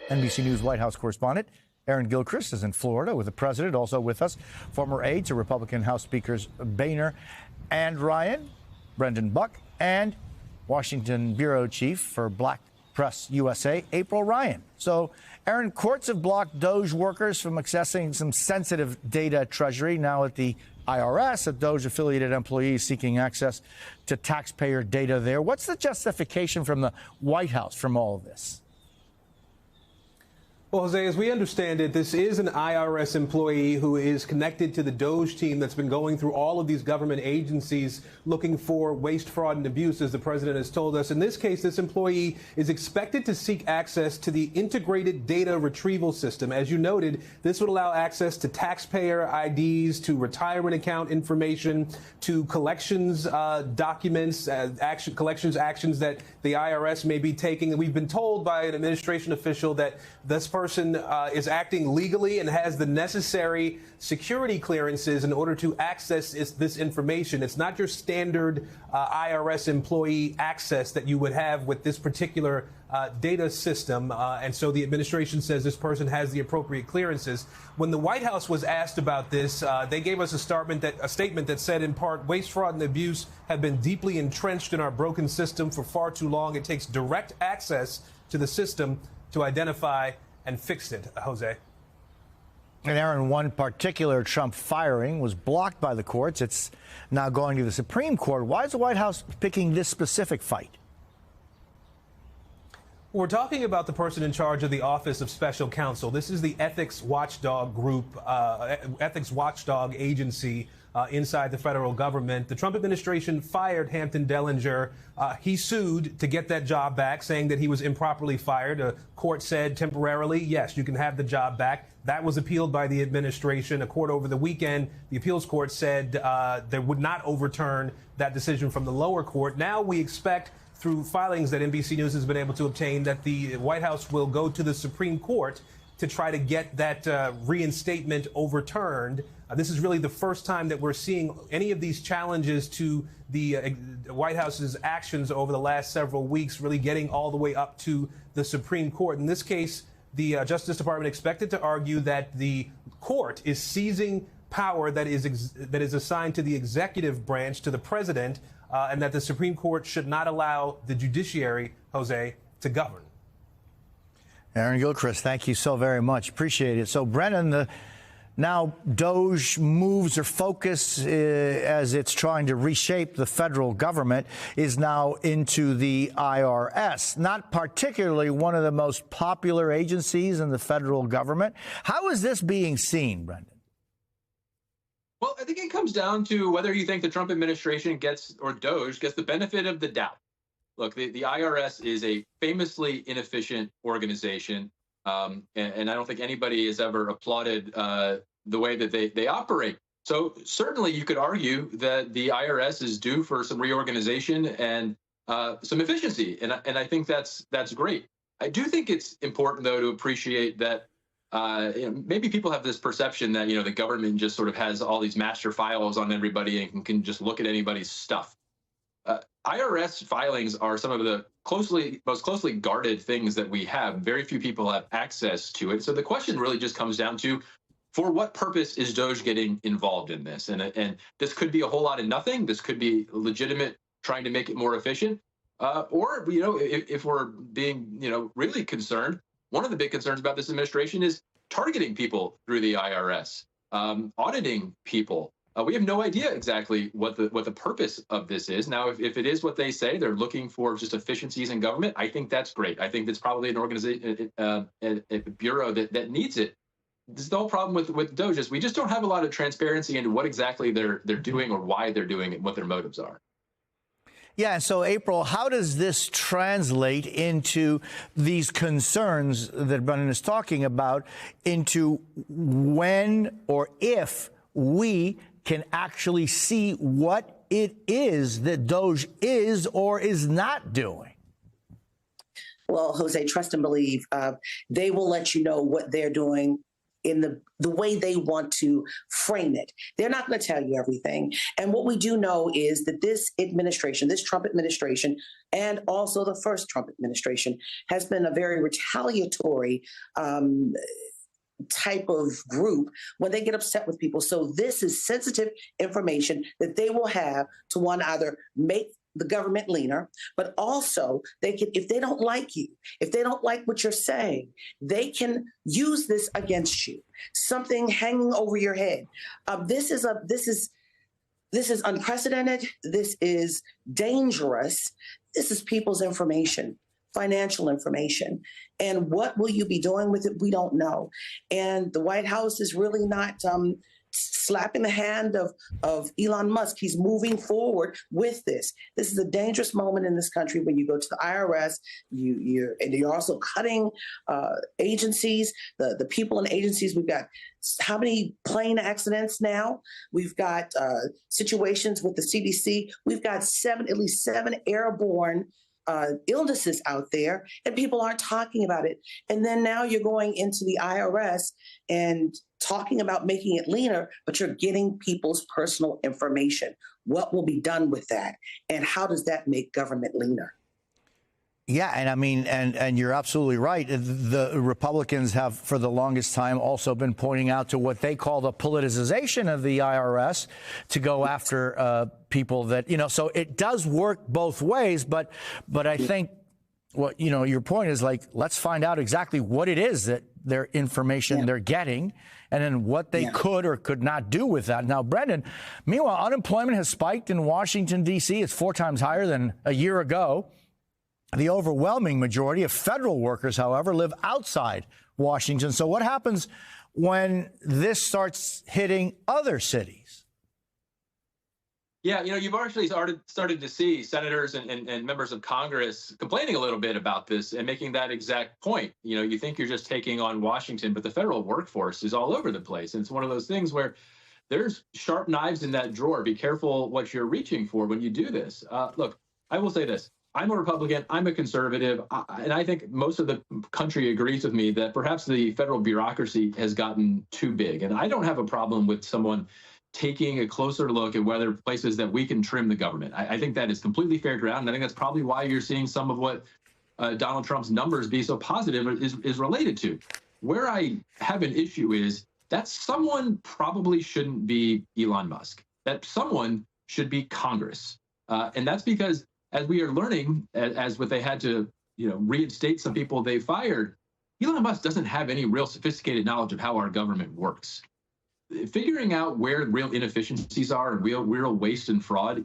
NBC News White House correspondent Erin Gilchrist is in Florida with the president. Also with us, former aide to Republican House Speakers Boehner and Ryan, Brendan Buck, and Washington bureau chief for Black Press USA, April Ryan. So, Erin, courts have blocked DOJ workers from accessing some sensitive data at Treasury. Now at the IRS, a DOJ-affiliated employee seeking access to taxpayer data there. What's the justification from the White House from all of this? Well, Jose, as we understand it, this is an IRS employee who is connected to the DOJ team that's been going through all of these government agencies looking for waste, fraud, and abuse, as the president has told us. In this case, this employee is expected to seek access to the integrated data retrieval system. As you noted, this would allow access to taxpayer IDs, to retirement account information, to collections documents, collections actions that the IRS may be taking. And we've been told by an administration official that this person is acting legally and has the necessary security clearances in order to access this information. It's not your standard IRS employee access that you would have with this particular data system. And so the administration says this person has the appropriate clearances. When the White House was asked about this, they gave us a statement that said, in part, waste, fraud, and abuse have been deeply entrenched in our broken system for far too long. It takes direct access to the system to identify and fix it, Jose. And Erin, one particular Trump firing was blocked by the courts. It's now going to the Supreme Court. Why is the White House picking this specific fight? We're talking about the person in charge of the Office of Special Counsel. This is the ethics watchdog group, ethics watchdog agency inside the federal government. The Trump administration fired Hampton Dellinger. He sued to get that job back, saying that he was improperly fired. A court said temporarily, yes, you can have the job back. That was appealed by the administration. A court over the weekend, the appeals court said they would not overturn that decision from the lower court. Now we expect, through filings that NBC News has been able to obtain, that the White House will go to the Supreme Court to try to get that reinstatement overturned. This is really the first time that we're seeing any of these challenges to the White House's actions over the last several weeks really getting all the way up to the Supreme Court. In this case, the Justice Department expected to argue that the court is seizing power that is assigned to the executive branch, to the president, and that the Supreme Court should not allow the judiciary, Jose, to govern. Erin Gilchrist, thank you so very much. Appreciate it. So, Brennan, now DOJ moves or focus as it's trying to reshape the federal government is now into the IRS, not particularly one of the most popular agencies in the federal government. How is this being seen, Brendan? Well, I think it comes down to whether you think the Trump administration gets, or DOJ gets, the benefit of the doubt. Look, the IRS is a famously inefficient organization, and I don't think anybody has ever applauded the way that they operate. So certainly you could argue that the IRS is due for some reorganization and some efficiency, and I think that's great. I do think it's important, though, to appreciate that maybe people have this perception that, the government just sort of has all these master files on everybody and can just look at anybody's stuff. IRS filings are some of the most closely guarded things that we have. Very few people have access to it. So the question really just comes down to, for what purpose is DOJ getting involved in this? And this could be a whole lot of nothing. This could be legitimate, trying to make it more efficient. Or, if we're being, really concerned, one of the big concerns about this administration is targeting people through the IRS, auditing people. We have no idea exactly what the purpose of this is. Now, if it is what they say, they're looking for just efficiencies in government, I think that's great. I think that's probably an organization, a bureau that needs it. This is the whole problem with DOJ is we just don't have a lot of transparency into what exactly they're doing or why they're doing it, what their motives are. Yeah. So, April, how does this translate into these concerns that Brennan is talking about, into when or if we can actually see what it is that DOJ is or is not doing? Well, Jose, trust and believe. They will let you know what they're doing in the way they want to frame it. They're not going to tell you everything. And what we do know is that this administration, this Trump administration, and also the first Trump administration, has been a very retaliatory type of group when they get upset with people. So this is sensitive information that they will have to one, either make the government leaner, but also they can, if they don't like you, if they don't like what you're saying, they can use this against you. Something hanging over your head. This is unprecedented. This is dangerous. This is people's information, financial information. And what will you be doing with it? We don't know. And the White House is really not slapping the hand of Elon Musk. He's moving forward with this. This is a dangerous moment in this country when you go to the IRS, you're also cutting agencies, the people in agencies. We've got how many plane accidents now? We've got situations with the CDC. We've got at least seven airborne illnesses out there, and people aren't talking about it. And then now you're going into the IRS and talking about making it leaner, but you're getting people's personal information. What will be done with that? And how does that make government leaner? Yeah, and I mean, and you're absolutely right. The Republicans have, for the longest time, also been pointing out to what they call the politicization of the IRS to go after people that, so it does work both ways. But I think what, your point is, like, let's find out exactly what it is that their information they're getting, and then what they could or could not do with that. Now, Brendan, meanwhile, unemployment has spiked in Washington, D.C. It's 4 times higher than a year ago. The overwhelming majority of federal workers, however, live outside Washington. So what happens when this starts hitting other cities? Yeah, you've actually started to see senators and members of Congress complaining a little bit about this and making that exact point. You think you're just taking on Washington, but the federal workforce is all over the place. And it's one of those things where there's sharp knives in that drawer. Be careful what you're reaching for when you do this. Look, I will say this. I'm a Republican, I'm a conservative, and I think most of the country agrees with me that perhaps the federal bureaucracy has gotten too big. And I don't have a problem with someone taking a closer look at whether places that we can trim the government. I think that is completely fair ground. And I think that's probably why you're seeing some of what Donald Trump's numbers be so positive is related to. Where I have an issue is that someone probably shouldn't be Elon Musk. That someone should be Congress. And that's because, as we are learning, as what they had to, reinstate some people they fired, Elon Musk doesn't have any real sophisticated knowledge of how our government works. Figuring out where real inefficiencies are and real waste and fraud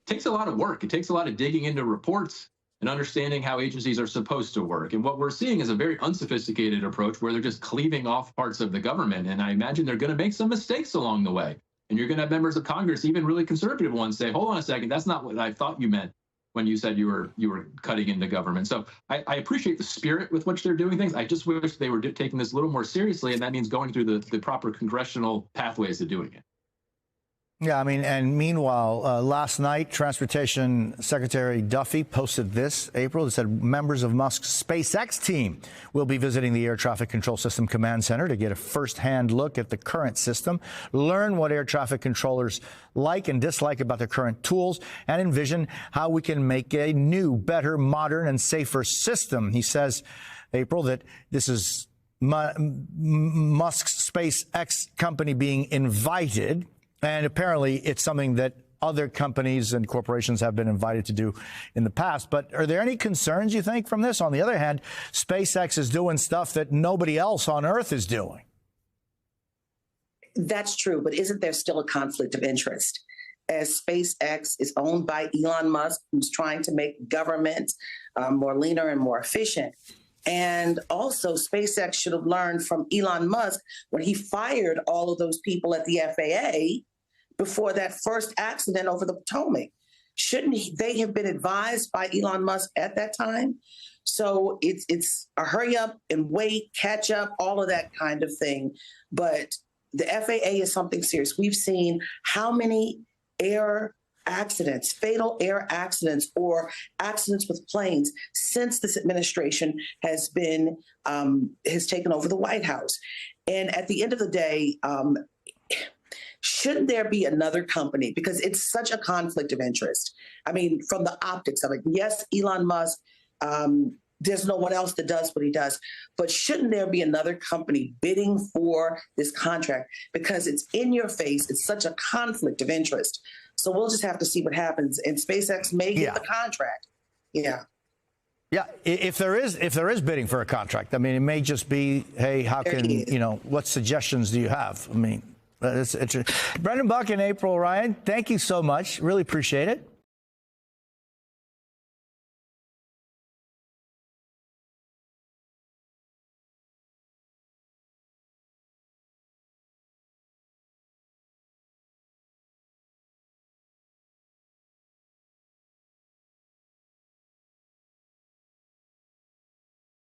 takes a lot of work. It takes a lot of digging into reports and understanding how agencies are supposed to work. And what we're seeing is a very unsophisticated approach where they're just cleaving off parts of the government. And I imagine they're going to make some mistakes along the way. And you're going to have members of Congress, even really conservative ones, say, hold on a second, that's not what I thought you meant when you said you were cutting into government. So I appreciate the spirit with which they're doing things. I just wish they were taking this a little more seriously, and that means going through the proper congressional pathways to doing it. Yeah, I mean, and meanwhile, last night, Transportation Secretary Duffy posted this, April. It said members of Musk's SpaceX team will be visiting the Air Traffic Control System Command Center to get a firsthand look at the current system, learn what air traffic controllers like and dislike about the current tools, and envision how we can make a new, better, modern, and safer system. He says, April, that this is Musk's SpaceX company being invited. And apparently it's something that other companies and corporations have been invited to do in the past. But are there any concerns, you think, from this? On the other hand, SpaceX is doing stuff that nobody else on Earth is doing. That's true. But isn't there still a conflict of interest? As SpaceX is owned by Elon Musk, who's trying to make government more leaner and more efficient. And also, SpaceX should have learned from Elon Musk when he fired all of those people at the FAA before that first accident over the Potomac. Shouldn't they have been advised by Elon Musk at that time? So it's a hurry up and wait, catch up, all of that kind of thing. But the FAA is something serious. We've seen how many air accidents, fatal air accidents or accidents with planes since this administration has taken over the White House. And at the end of the day, shouldn't there be another company? Because it's such a conflict of interest. I mean, from the optics of it, yes, Elon Musk, there's no one else that does what he does. But shouldn't there be another company bidding for this contract? Because it's in your face. It's such a conflict of interest. So we'll just have to see what happens. And SpaceX may get the contract. Yeah. Yeah, if there is bidding for a contract, I mean, it may just be, hey, how can, what suggestions do you have? I mean, it's interesting. Brendan Buck and April Ryan, thank you so much. Really appreciate it.